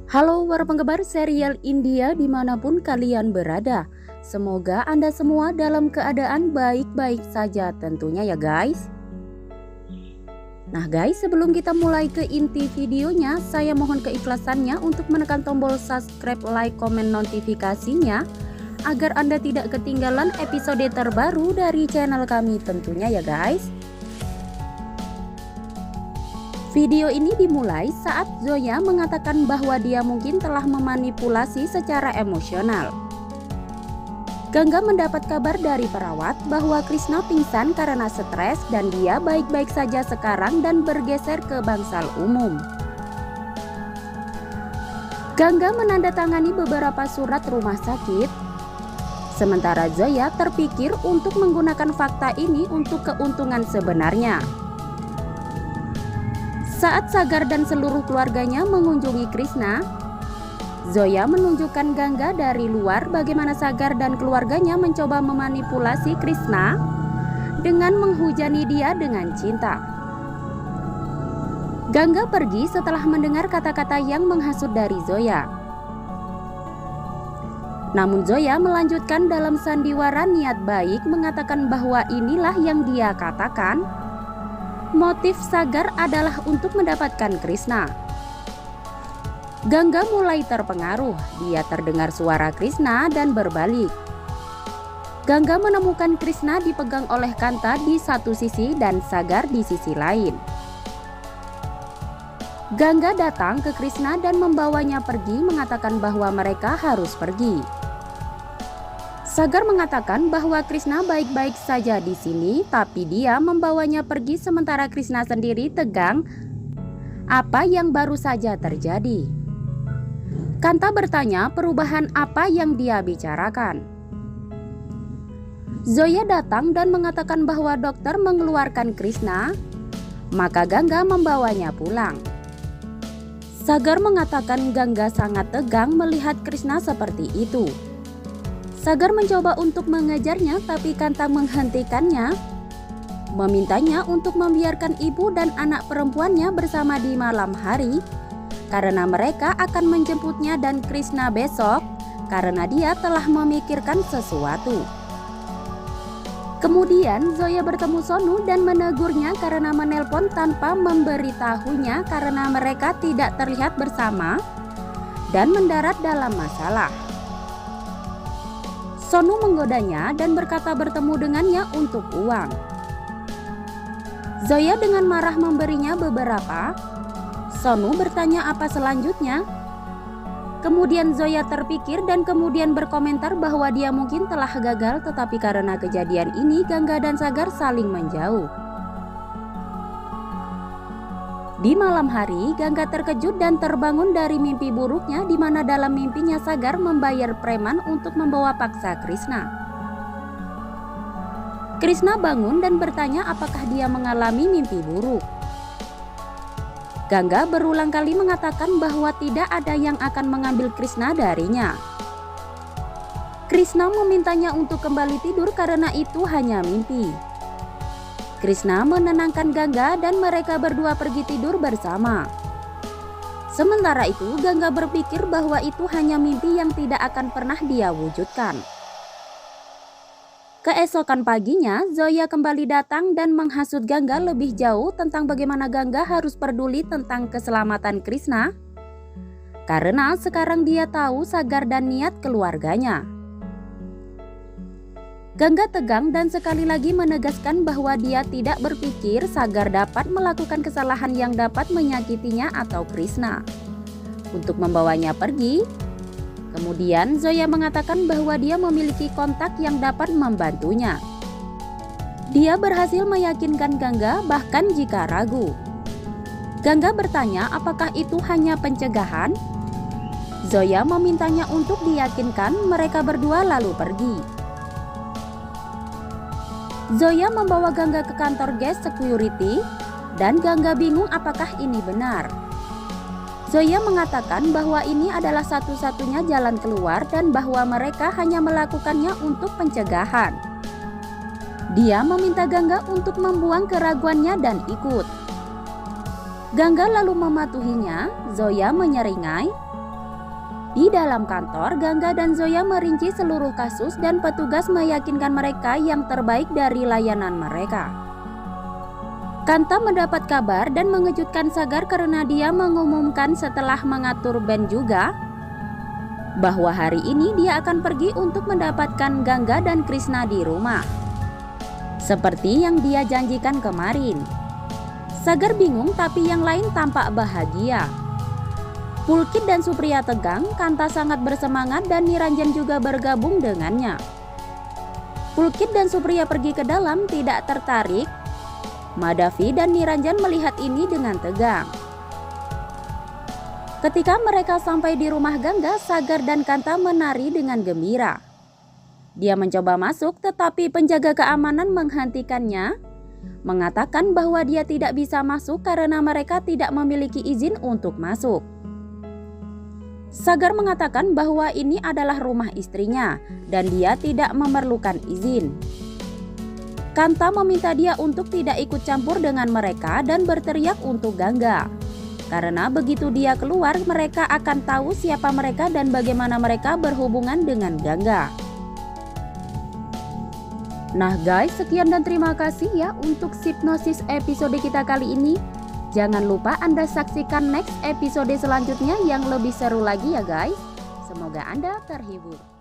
Halo para penggemar serial India dimanapun kalian berada. Semoga Anda semua dalam keadaan baik-baik saja tentunya ya guys. Nah guys, sebelum kita mulai ke inti videonya, saya mohon keikhlasannya untuk menekan tombol subscribe, like, komen, notifikasinya agar Anda tidak ketinggalan episode terbaru dari channel kami tentunya ya guys. Video ini dimulai saat Zoya mengatakan bahwa dia mungkin telah memanipulasi secara emosional. Gangga mendapat kabar dari perawat bahwa Krishna pingsan karena stres dan dia baik-baik saja sekarang dan bergeser ke bangsal umum. Gangga menandatangani beberapa surat rumah sakit. Sementara Zoya terpikir untuk menggunakan fakta ini untuk keuntungan sebenarnya. Saat Sagar dan seluruh keluarganya mengunjungi Krishna, Zoya menunjukkan Gangga dari luar bagaimana Sagar dan keluarganya mencoba memanipulasi Krishna dengan menghujani dia dengan cinta. Gangga pergi setelah mendengar kata-kata yang menghasut dari Zoya. Namun Zoya melanjutkan dalam sandiwara niat baik mengatakan bahwa inilah yang dia katakan. Motif Sagar adalah untuk mendapatkan Krishna. Gangga mulai terpengaruh. Dia terdengar suara Krishna dan berbalik. Gangga menemukan Krishna dipegang oleh Kanta di satu sisi dan Sagar di sisi lain. Gangga datang ke Krishna dan membawanya pergi, mengatakan bahwa mereka harus pergi. Sagar mengatakan bahwa Krishna baik-baik saja di sini, tapi dia membawanya pergi sementara Krishna sendiri tegang apa yang baru saja terjadi. Kanta bertanya perubahan apa yang dia bicarakan. Zoya datang dan mengatakan bahwa dokter mengeluarkan Krishna, maka Gangga membawanya pulang. Sagar mengatakan Gangga sangat tegang melihat Krishna seperti itu. Sagar mencoba untuk mengejarnya, tapi Kanta menghentikannya, memintanya untuk membiarkan ibu dan anak perempuannya bersama di malam hari karena mereka akan menjemputnya dan Krishna besok karena dia telah memikirkan sesuatu. Kemudian Zoya bertemu Sonu dan menegurnya karena menelpon tanpa memberitahunya karena mereka tidak terlihat bersama dan mendarat dalam masalah. Sonu menggodanya dan berkata bertemu dengannya untuk uang. Zoya dengan marah memberinya beberapa. Sonu bertanya apa selanjutnya. Kemudian Zoya terpikir dan kemudian berkomentar bahwa dia mungkin telah gagal, tetapi karena kejadian ini Gangga dan Sagar saling menjauh. Di malam hari, Gangga terkejut dan terbangun dari mimpi buruknya di mana dalam mimpinya Sagar membayar preman untuk membawa paksa Krishna. Krishna bangun dan bertanya apakah dia mengalami mimpi buruk. Gangga berulang kali mengatakan bahwa tidak ada yang akan mengambil Krishna darinya. Krishna memintanya untuk kembali tidur karena itu hanya mimpi. Krishna menenangkan Gangga dan mereka berdua pergi tidur bersama. Sementara itu Gangga berpikir bahwa itu hanya mimpi yang tidak akan pernah dia wujudkan. Keesokan paginya Zoya kembali datang dan menghasut Gangga lebih jauh tentang bagaimana Gangga harus peduli tentang keselamatan Krishna karena sekarang dia tahu Sagar dan niat keluarganya. Gangga tegang dan sekali lagi menegaskan bahwa dia tidak berpikir Sagar dapat melakukan kesalahan yang dapat menyakitinya atau Krishna untuk membawanya pergi. Kemudian Zoya mengatakan bahwa dia memiliki kontak yang dapat membantunya. Dia berhasil meyakinkan Gangga bahkan jika ragu. Gangga bertanya apakah itu hanya pencegahan. Zoya memintanya untuk diyakinkan, mereka berdua lalu pergi. Zoya membawa Gangga ke kantor guest security dan Gangga bingung apakah ini benar. Zoya mengatakan bahwa ini adalah satu-satunya jalan keluar dan bahwa mereka hanya melakukannya untuk pencegahan. Dia meminta Gangga untuk membuang keraguannya dan ikut. Gangga lalu mematuhinya. Zoya menyeringai, Di dalam kantor, Gangga dan Zoya merinci seluruh kasus dan petugas meyakinkan mereka yang terbaik dari layanan mereka. Kanta mendapat kabar dan mengejutkan Sagar karena dia mengumumkan setelah mengatur band juga bahwa hari ini dia akan pergi untuk mendapatkan Gangga dan Krishna di rumah. Seperti yang dia janjikan kemarin. Sagar bingung tapi yang lain tampak bahagia. Pulkit dan Supriya tegang, Kanta sangat bersemangat dan Niranjan juga bergabung dengannya. Pulkit dan Supriya pergi ke dalam tidak tertarik. Madhavi dan Niranjan melihat ini dengan tegang. Ketika mereka sampai di rumah Gangga, Sagar dan Kanta menari dengan gembira. Dia mencoba masuk tetapi penjaga keamanan menghentikannya, mengatakan bahwa dia tidak bisa masuk karena mereka tidak memiliki izin untuk masuk. Sagar mengatakan bahwa ini adalah rumah istrinya dan dia tidak memerlukan izin. Kanta meminta dia untuk tidak ikut campur dengan mereka dan berteriak untuk Gangga. Karena begitu dia keluar, mereka akan tahu siapa mereka dan bagaimana mereka berhubungan dengan Gangga. Nah guys, sekian dan terima kasih ya untuk Sipnosis episode kita kali ini. Jangan lupa Anda saksikan next episode selanjutnya yang lebih seru lagi ya guys. Semoga Anda terhibur.